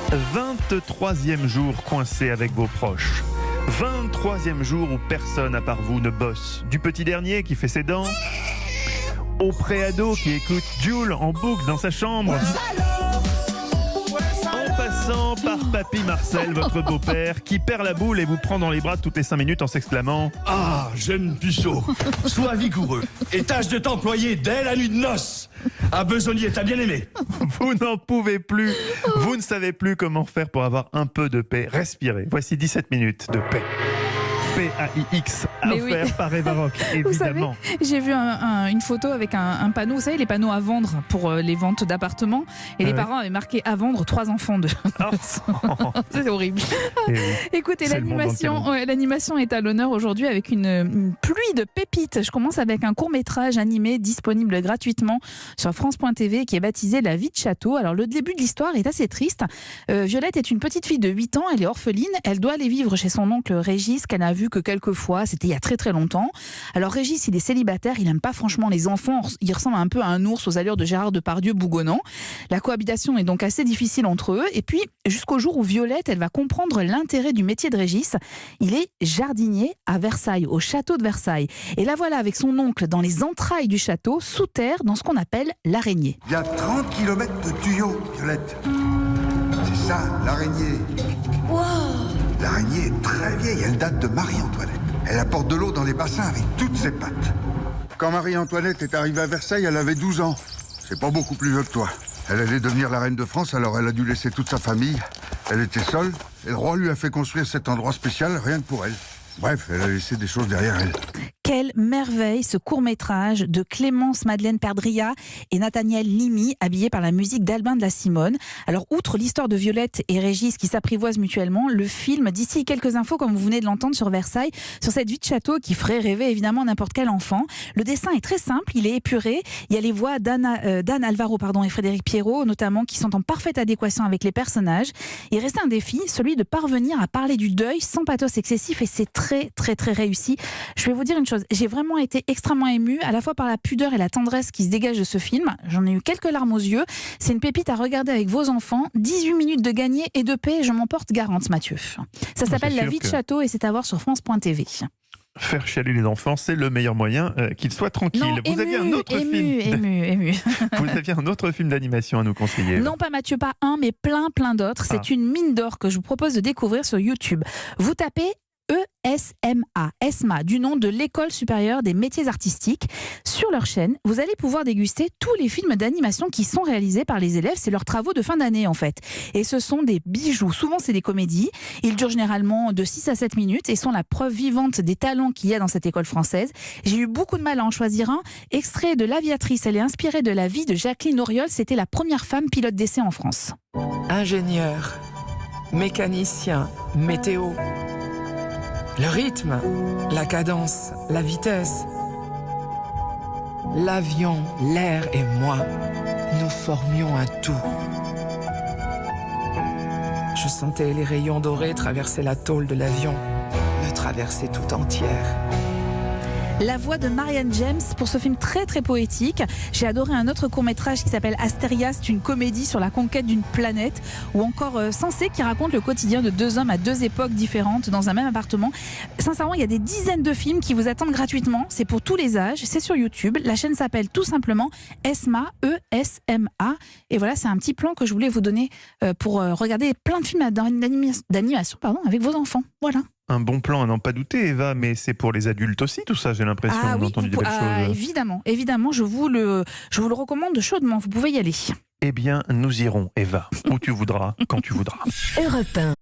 23e jour coincé avec vos proches. 23e jour où personne à part vous ne bosse. Du petit dernier qui fait ses dents, au préado qui écoute Jul en boucle dans sa chambre, en passant par Papy Marcel, votre beau-père, qui perd la boule et vous prend dans les bras toutes les 5 minutes en s'exclamant « Ah, jeune puceau, sois vigoureux et tâche de t'employer dès la nuit de noces. À besogner ta bien-aimée. » Vous n'en pouvez plus, vous ne savez plus comment faire pour avoir un peu de paix. Respirez, voici 17 minutes de paix. P-A-I-X, offert par Eva Rock, évidemment. Vous savez, j'ai vu une photo avec un panneau, vous savez, les panneaux à vendre pour les ventes d'appartements. Et les parents avaient marqué à vendre 3 enfants de. C'est horrible. Écoutez, l'animation est à l'honneur aujourd'hui avec une pluie de pépites. Je commence avec un court-métrage animé disponible gratuitement sur France.tv qui est baptisé La vie de château. Alors, le début de l'histoire est assez triste. Violette est une petite fille de 8 ans, elle est orpheline. Elle doit aller vivre chez son oncle Régis, qu'elle n'a vu que quelques fois, c'était il y a très très longtemps. Alors Régis, il est célibataire, il n'aime pas franchement les enfants, il ressemble un peu à un ours aux allures de Gérard Depardieu bougonnant. La cohabitation est donc assez difficile entre eux, et puis jusqu'au jour où Violette, elle va comprendre l'intérêt du métier de Régis. Il est jardinier à Versailles, au château de Versailles. Et la voilà avec son oncle dans les entrailles du château, sous terre, dans ce qu'on appelle l'araignée. Il y a 30 km de tuyaux, Violette. C'est ça, l'araignée. Wow. L'araignée est très vieille, elle date de Marie-Antoinette. Elle apporte de l'eau dans les bassins avec toutes ses pattes. Quand Marie-Antoinette est arrivée à Versailles, elle avait 12 ans. C'est pas beaucoup plus vieux que toi. Elle allait devenir la reine de France, alors elle a dû laisser toute sa famille. Elle était seule, et le roi lui a fait construire cet endroit spécial rien que pour elle. Bref, elle a laissé des choses derrière elle. Quelle merveille ce court-métrage de Clémence Madeleine Perdria et Nathaniel Limy, habillés par la musique d'Albin de la Simone. Alors, outre l'histoire de Violette et Régis qui s'apprivoisent mutuellement, le film, d'ici quelques infos comme vous venez de l'entendre sur Versailles, sur cette vie de château qui ferait rêver évidemment n'importe quel enfant. Le dessin est très simple, il est épuré. Il y a les voix d'Anne Alvaro et Frédéric Pierrot, notamment, qui sont en parfaite adéquation avec les personnages. Il reste un défi, celui de parvenir à parler du deuil sans pathos excessif, et c'est très très très réussi. Je vais vous dire une chose, j'ai vraiment été extrêmement émue, à la fois par la pudeur et la tendresse qui se dégagent de ce film. J'en ai eu quelques larmes aux yeux. C'est une pépite à regarder avec vos enfants. 18 minutes de gagné et de paix, je m'en porte garante, Mathieu. Ça s'appelle La vie de château et c'est à voir sur France.tv. Faire chialer les enfants, c'est le meilleur moyen qu'ils soient tranquilles. Non, vous aviez un autre film. Vous aviez un autre film d'animation à nous conseiller. Non, pas Mathieu, pas un, mais plein d'autres. C'est une mine d'or que je vous propose de découvrir sur YouTube. Vous tapez ESMA, du nom de l'École supérieure des métiers artistiques. Sur leur chaîne, vous allez pouvoir déguster tous les films d'animation qui sont réalisés par les élèves. C'est leurs travaux de fin d'année en fait. Et ce sont des bijoux. Souvent, c'est des comédies. Ils durent généralement de 6 à 7 minutes et sont la preuve vivante des talents qu'il y a dans cette école française. J'ai eu beaucoup de mal à en choisir un. Extrait de L'Aviatrice, elle est inspirée de la vie de Jacqueline Auriol. C'était la première femme pilote d'essai en France. Ingénieur, mécanicien, météo. Le rythme, la cadence, la vitesse. L'avion, l'air et moi, nous formions un tout. Je sentais les rayons dorés traverser la tôle de l'avion, me traverser tout entière. La voix de Marianne James pour ce film très très poétique. J'ai adoré un autre court-métrage qui s'appelle Astéria, c'est une comédie sur la conquête d'une planète, ou encore Sensé qui raconte le quotidien de 2 hommes à 2 époques différentes dans un même appartement. Sincèrement, il y a des dizaines de films qui vous attendent gratuitement, c'est pour tous les âges, c'est sur YouTube. La chaîne s'appelle tout simplement ESMA, E-S-M-A. Et voilà, c'est un petit plan que je voulais vous donner pour regarder plein de films d'animation avec vos enfants. Voilà. Un bon plan à n'en pas douter, Eva, mais c'est pour les adultes aussi, tout ça, j'ai l'impression. Ah on a entendu des belles choses. Évidemment, je vous le recommande chaudement, vous pouvez y aller. Eh bien, nous irons, Eva, où tu voudras, quand tu voudras. Europe 1.